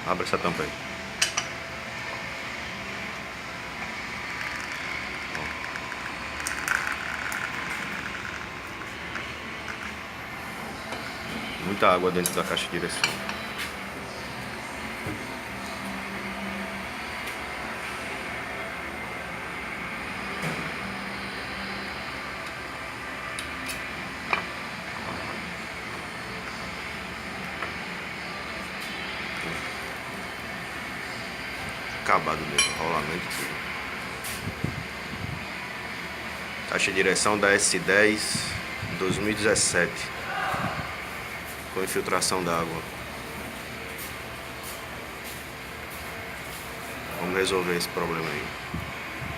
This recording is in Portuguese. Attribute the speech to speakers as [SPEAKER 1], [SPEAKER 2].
[SPEAKER 1] Abre essa tampa aí. Muita água dentro da caixa de direção. Acabado mesmo, rolamento tudo. Caixa de direção da S10 2017 com infiltração d'água. Vamos resolver esse problema aí.